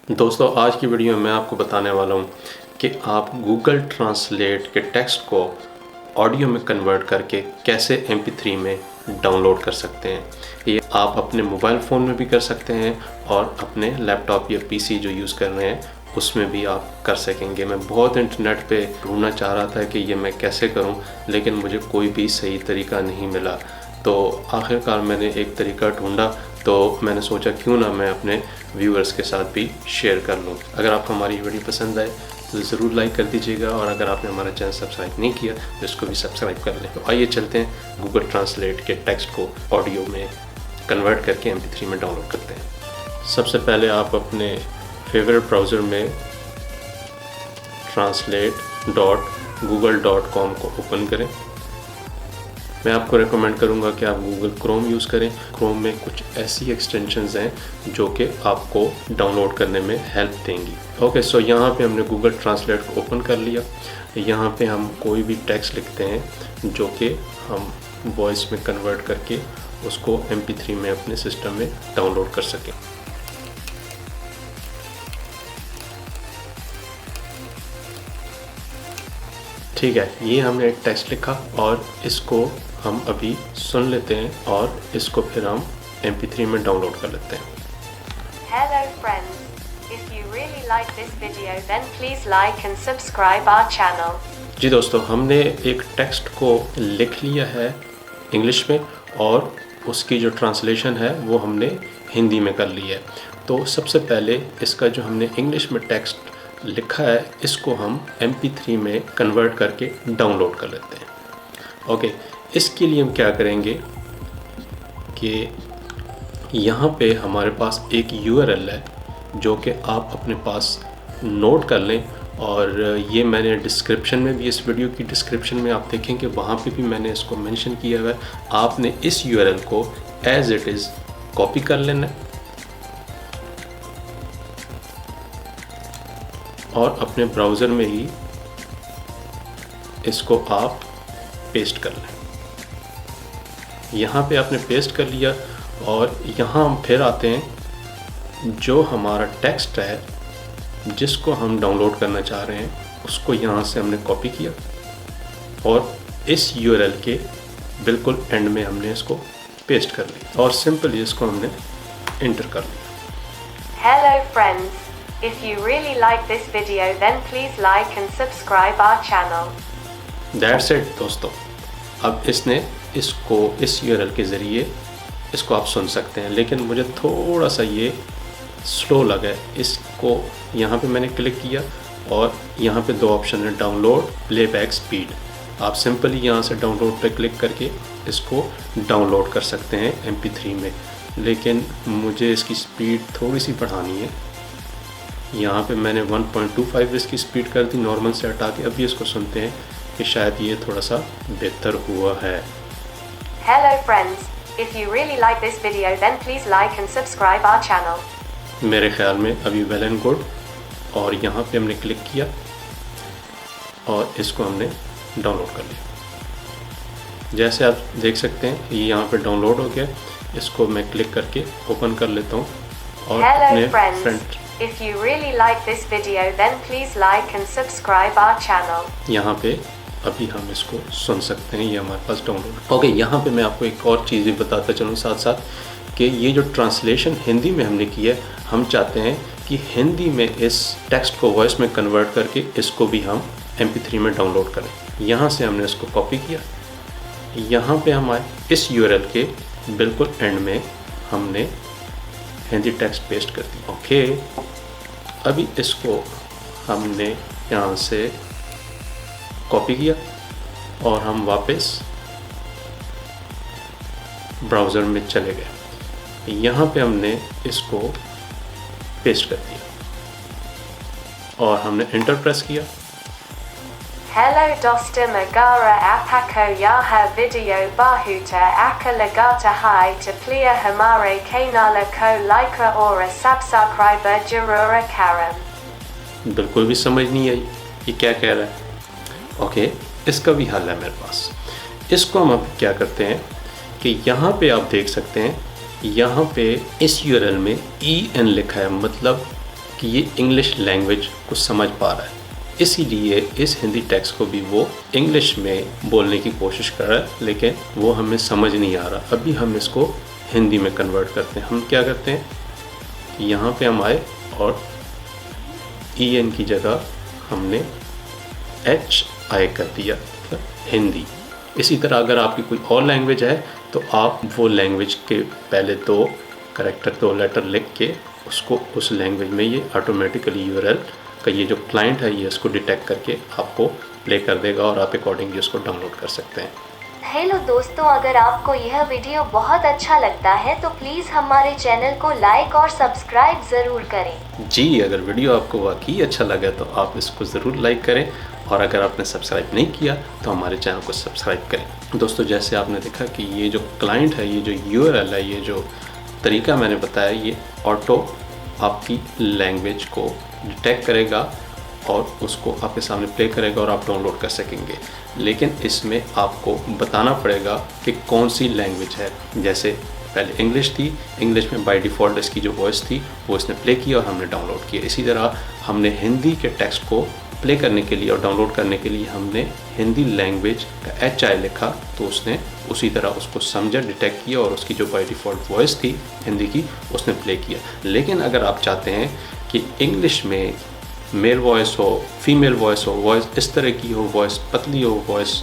दोस्तों आज की वीडियो में मैं आपको बताने वाला हूँ कि आप गूगल ट्रांसलेट के टेक्स्ट को ऑडियो में कन्वर्ट करके कैसे MP3 में डाउनलोड कर सकते हैं। ये आप अपने मोबाइल फ़ोन में भी कर सकते हैं और अपने लैपटॉप या PC जो यूज़ कर रहे हैं उसमें भी आप कर सकेंगे। मैं बहुत इंटरनेट पे ढूंढना चाह रहा था कि ये मैं कैसे करूं, लेकिन मुझे कोई भी सही तरीका नहीं मिला। तो आखिरकार मैंने एक तरीका ढूंढा, तो मैंने सोचा क्यों ना मैं अपने व्यूअर्स के साथ भी शेयर कर लूँ। अगर आपको हमारी वीडियो पसंद आए तो ज़रूर लाइक कर दीजिएगा, और अगर आपने हमारा चैनल सब्सक्राइब नहीं किया तो इसको भी सब्सक्राइब कर लें। तो आइए चलते हैं गूगल ट्रांसलेट के टेक्स्ट को ऑडियो में कन्वर्ट करके MP3 में डाउनलोड करते हैं। सबसे पहले आप अपने फेवरेट ब्राउज़र में translate.google.com को ओपन करें। मैं आपको रेकमेंड करूंगा कि आप गूगल क्रोम यूज़ करें। क्रोम में कुछ ऐसी एक्सटेंशंस हैं जो कि आपको डाउनलोड करने में हेल्प देंगी। ओके, सो यहाँ पे हमने गूगल ट्रांसलेट को ओपन कर लिया। यहाँ पे हम कोई भी टेक्स्ट लिखते हैं जो कि हम वॉइस में कन्वर्ट करके उसको MP3 में अपने सिस्टम में डाउनलोड कर सकें। ठीक है, ये हमने एक टेक्स्ट लिखा और इसको हम अभी सुन लेते हैं और इसको फिर हम MP3 में डाउनलोड कर लेते हैं। Hello friends, if you really like this video then please like and subscribe our channel. जी दोस्तों, हमने एक टेक्स्ट को लिख लिया है इंग्लिश में और उसकी जो ट्रांसलेशन है वो हमने हिंदी में कर ली है। तो सबसे पहले इसका जो हमने इंग्लिश में टेक्स्ट लिखा है इसको हम MP3 में कन्वर्ट करके डाउनलोड कर लेते हैं। ओके, इसके लिए हम क्या करेंगे कि यहाँ पे हमारे पास एक URL है जो कि आप अपने पास नोट कर लें, और ये मैंने डिस्क्रिप्शन में भी, इस वीडियो की डिस्क्रिप्शन में आप देखेंगे वहाँ पे भी मैंने इसको मेंशन किया हुआ है। आपने इस URL को एज इट इज़ कॉपी कर लेना है और अपने ब्राउज़र में ही इसको आप पेस्ट कर लें। यहाँ पे आपने पेस्ट कर लिया और यहाँ हम फिर आते हैं, जो हमारा टेक्स्ट है जिसको हम डाउनलोड करना चाह रहे हैं उसको यहाँ से हमने कॉपी किया और इस URL के बिल्कुल एंड में हमने इसको पेस्ट कर लिया और सिंपली इसको हमने इंटर कर लिया। Hello friends, if you really like this video then please like and subscribe our channel. That's it दोस्तों। अब इसने इसको इस URL के ज़रिए इसको आप सुन सकते हैं, लेकिन मुझे थोड़ा सा ये स्लो लगा है। इसको यहाँ पे मैंने क्लिक किया और यहाँ पे दो ऑप्शन है, डाउनलोड, प्लेबैक स्पीड। आप सिंपली यहाँ से डाउनलोड पे क्लिक करके इसको डाउनलोड कर सकते हैं MP3 में, लेकिन मुझे इसकी स्पीड थोड़ी सी बढ़ानी है। यहाँ पे मैंने 1.25 इसकी स्पीड कर दी नॉर्मल से हटा के। अभी इसको सुनते हैं कि शायद ये थोड़ा सा बेहतर हुआ है। Hello friends, if you really like this video then please like and subscribe our channel. मेरे ख्याल में अभी वेल एंड गुड। और यहाँ पे हमने क्लिक किया और इसको हमने डाउनलोड कर लिया। जैसे आप देख सकते हैं ये यहाँ पे डाउनलोड हो गया। इसको मैं क्लिक करके ओपन कर लेता हूँ और अपने friend, if you really like this video then please like and subscribe our channel. यहाँ पे अभी हम इसको सुन सकते हैं, ये हमारे पास डाउनलोड। ओके, यहाँ पे मैं आपको एक और चीज़ भी बताता चलूँ साथ साथ कि ये जो ट्रांसलेशन हिंदी में हमने की है, हम चाहते हैं कि हिंदी में इस टेक्स्ट को वॉइस में कन्वर्ट करके इसको भी हम MP3 में डाउनलोड करें। यहाँ से हमने इसको कॉपी किया, यहाँ पे हम आए, इस URL के बिल्कुल एंड में हमने हिंदी टेक्स्ट पेस्ट कर दिया। ओके, अभी इसको हमने यहाँ से कॉपी किया और हम वापस ब्राउज़र में चले गए। यहाँ पे हमने इसको पेस्ट कर दिया और हमने इंटर प्रेस किया। Hello dosta magara apako yaha video bahuta akalagata hai to plia hamare kanala ko lika ora subscriber jarura karam। बिल्कुल भी समझ नहीं आई ये क्या कह रहा है। ओके, इसका भी हल है मेरे पास। इसको हम अब क्या करते हैं कि यहाँ पे आप देख सकते हैं, यहाँ पे इस URL में EN लिखा है, मतलब कि ये इंग्लिश लैंग्वेज को समझ पा रहा है, इसीलिए इस हिंदी टेक्स्ट को भी वो इंग्लिश में बोलने की कोशिश कर रहा है, लेकिन वो हमें समझ नहीं आ रहा। अभी हम इसको हिंदी में कन्वर्ट करते हैं। हम क्या करते हैं, यहाँ पे हम आए और EN की जगह हमने HI कर दिया, हिंदी। इसी तरह अगर आपकी कोई और लैंग्वेज है तो आप वो लैंग्वेज के पहले 2 करैक्टर 2 लेटर लिख के उसको उस लैंग्वेज में ये ऑटोमेटिकली URL का ये जो क्लाइंट है ये इसको डिटेक्ट करके आपको प्ले कर देगा और आप अकॉर्डिंगली उसको डाउनलोड कर सकते हैं। हेलो दोस्तों, अगर आपको यह वीडियो बहुत अच्छा लगता है तो प्लीज़ हमारे चैनल को लाइक और सब्सक्राइब ज़रूर करें। जी, अगर वीडियो आपको वाकई अच्छा लगा तो आप इसको ज़रूर लाइक करें, और अगर आपने सब्सक्राइब नहीं किया तो हमारे चैनल को सब्सक्राइब करें। दोस्तों, जैसे आपने देखा कि ये जो क्लाइंट है, ये जो URL है, ये जो तरीका मैंने बताया, ये ऑटो आपकी लैंग्वेज को डिटेक्ट करेगा और उसको आपके सामने प्ले करेगा और आप डाउनलोड कर सकेंगे। लेकिन इसमें आपको बताना पड़ेगा कि कौन सी लैंग्वेज है। जैसे पहले इंग्लिश थी, इंग्लिश में बाय डिफ़ॉल्ट इसकी जो वॉइस थी वो इसने प्ले किया और हमने डाउनलोड किया। इसी तरह हमने हिंदी के टेक्स्ट को प्ले करने के लिए और डाउनलोड करने के लिए हमने हिंदी लैंग्वेज का HI लिखा, तो उसने उसी तरह उसको समझा, डिटेक्ट किया और उसकी जो बाय डिफ़ॉल्ट वॉइस थी हिंदी की उसने प्ले किया। लेकिन अगर आप चाहते हैं कि इंग्लिश में मेल वॉइस हो, फीमेल वॉइस हो, वॉइस इस तरह की हो, वॉइस पतली हो, वॉइस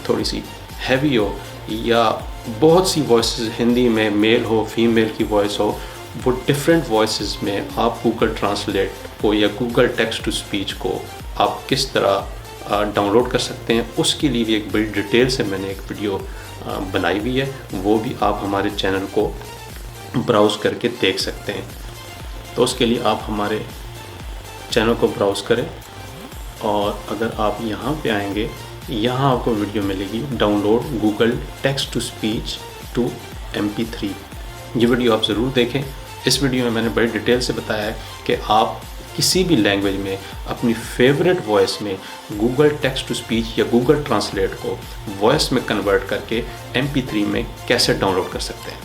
थोड़ी सी हैवी हो, या बहुत सी वॉइसेस हिंदी में मेल हो, फीमेल की वॉइस हो, वो डिफरेंट वॉइसेस में आप गूगल ट्रांसलेट को या गूगल टेक्स्ट टू स्पीच को आप किस तरह डाउनलोड कर सकते हैं, उसके लिए भी एक बड़ी डिटेल से मैंने एक वीडियो बनाई हुई है। वो भी आप हमारे चैनल को ब्राउज़ करके देख सकते हैं। तो उसके लिए आप हमारे चैनल को ब्राउज़ करें, और अगर आप यहाँ पे आएंगे, यहाँ आपको वीडियो मिलेगी download Google text to speech to MP3। ये वीडियो आप ज़रूर देखें। इस वीडियो में मैंने बड़ी डिटेल से बताया है कि आप किसी भी लैंग्वेज में अपनी फेवरेट वॉइस में गूगल टेक्स्ट टू स्पीच या गूगल ट्रांसलेट को वॉइस में कन्वर्ट करके MP3 में कैसे डाउनलोड कर सकते हैं।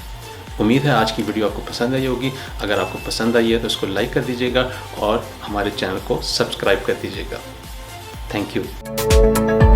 उम्मीद है आज की वीडियो आपको पसंद आई होगी। अगर आपको पसंद आई है तो इसको लाइक कर दीजिएगा और हमारे चैनल को सब्सक्राइब कर दीजिएगा। Thank you.